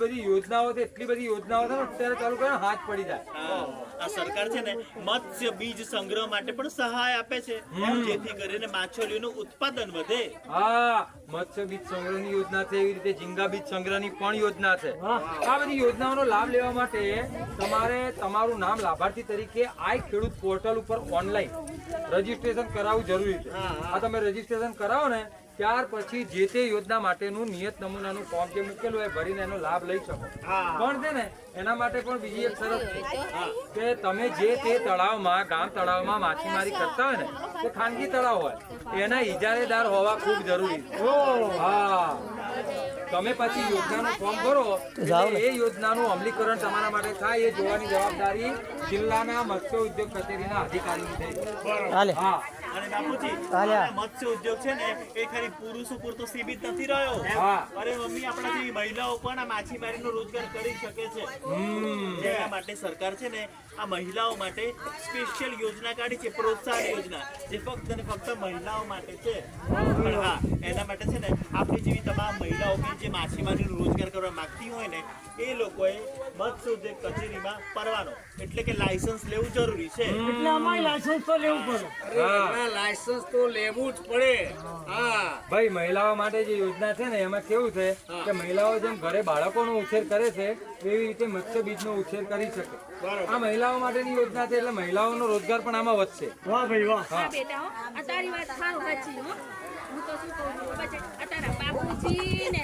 બધી યોજનાઓ છે, એટલી બધી યોજનાઓ છે ને અત્યારે ચાલુ કરે હાથ પડી જાય. આ સરકાર છે ને મત્સ્ય બીજ સંગ્રહ માટે પણ સહાય આપે છે, જેથી કરીને માછલીનું ઉત્પાદન વધે. હા, મત્સ્ય બીજ સંગ્રહની યોજના છે, એવી રીતે ઝીંગા બીજ સંગ્રહની પણ યોજના છે. આ બધી યોજનાઓનો લાભ લેવા માટે તમારે તમારું નામ લાભાર્થી તરીકે આઈ ખેડૂત પોર્ટલ ઉપર ઓનલાઈન રજીસ્ટ્રેશન કરાવવું જરૂરી છે. આ તમે રજીસ્ટ્રેશન કરાવો ને ત્યાર પછી જે તે યોજના માટેનું નિયત નમૂનાનું ફોર્મ જે મૂકેલું હોય ભરીને એનો લાભ લઈ શકો. પણ છે ને એના માટે પણ બીજી એક શરત છે કે તમે જે તે તળાવમાં ગામ તળાવમાં માછીમારી કરતા હોય ને તે ખાનગી તળાવ હોય એના ઇજારેદાર હોવા ખૂબ જરૂરી છે. હા, તમે પછી યોજનાનું ફોર્મ ભરો એટલે એ યોજનાનું અમલીકરણ તમારા માટે થાય એ જોવાની જવાબદારી જિલ્લાના મત્સ્ય ઉદ્યોગ કચેરીના અધિકારીની થઈ. હા, અને બાપુજી મત્સ્ય ઉદ્યોગ છે ને એ ખાલી પુરુષો પૂરતો સીમિત નથી રહ્યો. અરે મમ્મી, આપણા જેવી મહિલાઓ પણ આ માછીમારીનો રોજગાર કરી શકે છે. એના માટે સરકાર છે ને આ મહિલાઓ માટે સ્પેશિયલ યોજના કાઢી છે, પ્રોત્સાહન યોજના, જે ફક્ત ને ફક્ત મહિલાઓ માટે છે. પણ હા, એના માટે છે ને આપણી જેવી તમામ મહિલાઓ કે જે માછીમારીનો રોજગાર કરવા માંગતી હોય ને એ લોકોએ મત્સ્ય ઉદ્યોગ કચેરીમાં પરવાનો એટલે કે લાયસન્સ લેવું જરૂરી છે. એટલે અમારે લાયસન્સ તો લેવું પડે. લાયસન્સ તો લેવું જ પડે. હા ભાઈ, મહિલાઓ માટે જે યોજના છે ને એમાં કેવું છે કે મહિલાઓ જેમ ઘરે બાળકોનો ઉછેર કરે છે એવી રીતે મત્સ્ય બીજનો ઉછેર કરી શકે. આ મહિલાઓ માટેની યોજના છે એટલે મહિલાઓનો રોજગાર પણ આમાં વધશે. વાહ ભાઈ વાહ. હા બેટા, આ તારી વાત સાવ સાચી હો. હું તો શું કહું છું પછી તારા બાપુજી ને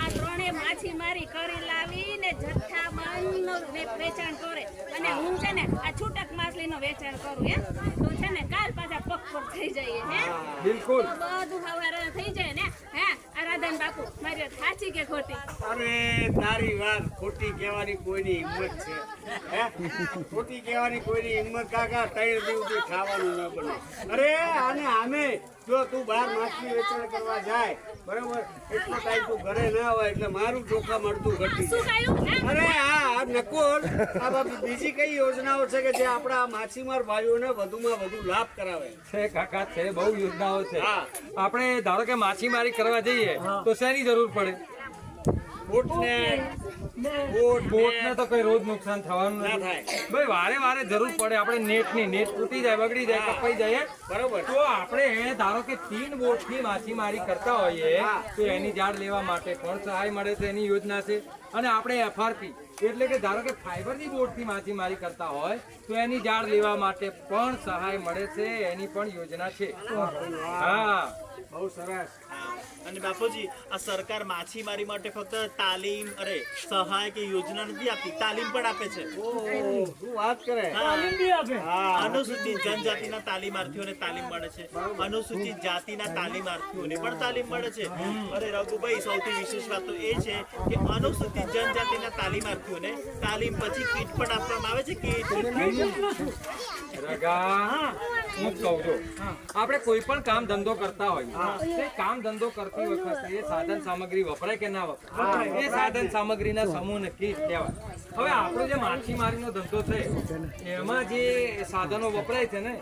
આ ત્રણેય માછીમારી કરી લાવીને જથ્થાબંધ વેચાણ કરે અને હું છે ને આ છૂટક માછલીનું વેચાણ કરું એમ તો છે ને કાલ પાછા પગ પર થઈ જઈએ. હે, બિલકુલ બધું હવારે થઈ જાય ને. હે, આ રાધન બાપુ મારી વાત સાચી કે ખોટી? અરે તારી વાત ખોટી કહેવાની કોઈની હિંમત છે? હે, ખોટી કહેવાની કોઈની હિંમત કાકા 3 દિવસથી ખાવાનું ન બને. અરે આને આમે જો તું બહાર માછલી વેચાણ કરવા જાય બરોબર, એટલો ટાઈમ તું ઘરે ના હોય એટલે મારું ચોખા મળતું ઘટી શું જાય. કહ્યું? અરે આ નકોર, આ બીજી કઈ યોજનાઓ છે કે જે આપણા માછીમાર ભાઈઓને વધુમાં વધુ લાભ કરાવે છે? કાકા છે, બહુ યોજનાઓ છે. હા. આપણે ધારો કે માછીમારી કરવા જઈએ તો શેની જરૂર પડે? બોટને બોટને તો કઈ રોજ નુકસાન થવાનું ના નથી થાય. ભાઈ, વારે વારે જરૂર પડે. આપણે નેટ તૂટી જાય, બગડી જાય, કપાઈ જાય બરોબર. તો આપણે ધારો કે 3 બોટની માછીમારી કરતા હોઈએ તો એની ઝાડ લેવા માટે પણ સહાય મળે છે, એની યોજના છે. અને આપણે FRP એટલે કે ધારો કે ફાઈબરની બોટથી માછીમારી કરતા હોય તો એની ઝાડ લેવા માટે પણ સહાય મળે છે, એની પણ યોજના છે. હા, બહુ સરસ. અને બાપુજી, આ સરકાર માછીમારી માટે ફક્ત તાલીમ સહાય કે યોજના નથી આપતી, તાલીમ પણ આપે છે. ઓહો, શું વાત કરે. તાલીમ બી આપે. અનુસૂચિત જનજાતિના તાલીમાર્થીઓને તાલીમ મળે છે, અનુસૂચિત જાતિના તાલીમાર્થીઓને પણ તાલીમ મળે છે. અરે રઘુભાઈ, સૌથી વિશેષ વાત તો એ છે કે અનુસૂચિત જનજાતિના તાલીમાર્થીઓને તાલીમ પછી કીટ પણ આપવામાં આવે છે. કીટ રગા, હું કહું છું, આપણે કોઈ પણ કામ ધંધો કરતા હોય તે કામ ધંધો કરતી વખતે એ સાધન સામગ્રી વપરાય કે ના વપરાય એ સાધન સામગ્રીના સમૂહને કીટ કહેવાય. હવે આપણો જે માછીમારીનો ધંધો છે એમાં જે સાધનો વપરાય છે ને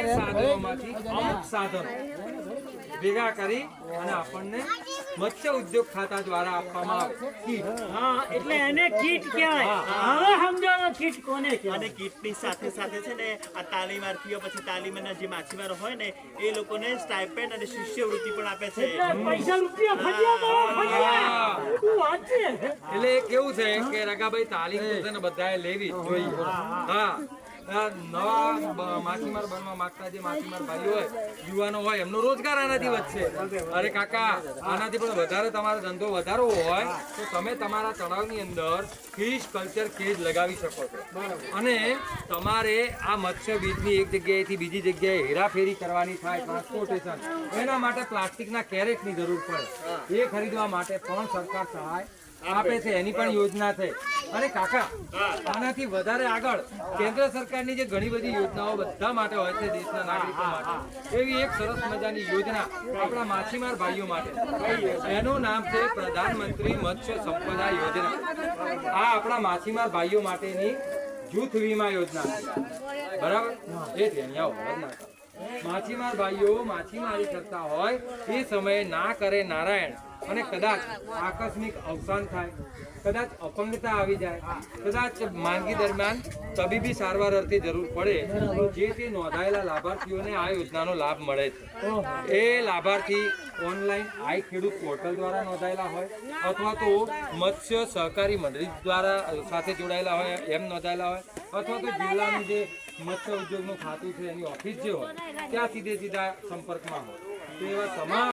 એ સાધનોમાંથી અમુક સાધનો ભેગા કરી અને આપણને મત્સ્ય ઉદ્યોગ ખાતા દ્વારા આપવામાં આવે કીટ. હા, એટલે એને કીટ કહેવાય. હવે સમજાવો કીટ કોને કહેવાય. અને કીટની સાથે સાથે છે ને આ તાલીમાર્થીઓ પછી તાલીમના જે માછીમારો હોય ને એ લોકોને સ્ટાઇપેન્ડ અને શિષ્યવૃત્તિ પણ આપે છે. એટલે પૈસા રૂપિયા ફરિયા શું વાત છે. એટલે એ કેવું છે કે રગાભાઈ, તાલીમ તો છે ને બધાએ લેવી જ જોઈએ. હા, નવા માછીમાર બનવા માંગતા જે માછીમાર ભાઈઓ હોય, યુવાનો હોય, એમનો રોજગાર આનાથી વધશે. અરે કાકા, આનાથી પણ વધારે તમારો ધંધો વધારવો હોય તો તમે તમારા તળાવની અંદર ફિશ કલ્ચર કેજ લગાવી શકો છો. અને તમારે આ મત્સ્ય બીજની એક જગ્યાએથી બીજી જગ્યાએ હેરાફેરી કરવાની થાય, ટ્રાન્સપોર્ટેશન, એના માટે પ્લાસ્ટિકના કેરેટની જરૂર પડે. એ ખરીદવા માટે પણ સરકાર સહાય આપે છે, એની પણ યોજના છે. અને કાકા, આનાથી વધારે આગળ કેન્દ્ર સરકારની જે ઘણી બધી યોજનાઓ બધા માટે હોય છે, દેશના નાગરિકો માટે, એવી એક સરસ મજાની યોજના આપણા માછીમાર ભાઈઓ માટે, એનું નામ છે પ્રધાનમંત્રી મત્સ્ય સંપદા યોજના. આ આપણા માછીમાર ભાઈઓ માટેની જૂથ વીમા યોજના છે. બરાબર? એ ધ્યાન આવો. માછીમાર ભાઈઓ માછીમારી કરતા હોય એ સમયે ના કરે નારાયણ અને કદાચ આકસ્મિક અવસાન થાય, કદાચ અપંગતા આવી જાય, કદાચ માંદગી દરમિયાન તબીબી સારવાર અર્થે જરૂર પડે તો જે તે નોંધાયેલા લાભાર્થીઓને આ યોજનાનો લાભ મળે છે. એ લાભાર્થી ઓનલાઈન આઈ ખેડૂત પોર્ટલ દ્વારા નોંધાયેલા હોય અથવા તો મત્સ્ય સહકારી મંડળી દ્વારા સાથે જોડાયેલા હોય એમ નોંધાયેલા હોય અથવા તો જિલ્લાનું જે મત્સ્ય ઉદ્યોગનું ખાતું છે એની ઓફિસ જે હોય ત્યાં સીધે સીધા સંપર્કમાં હોય તો એવા તમામ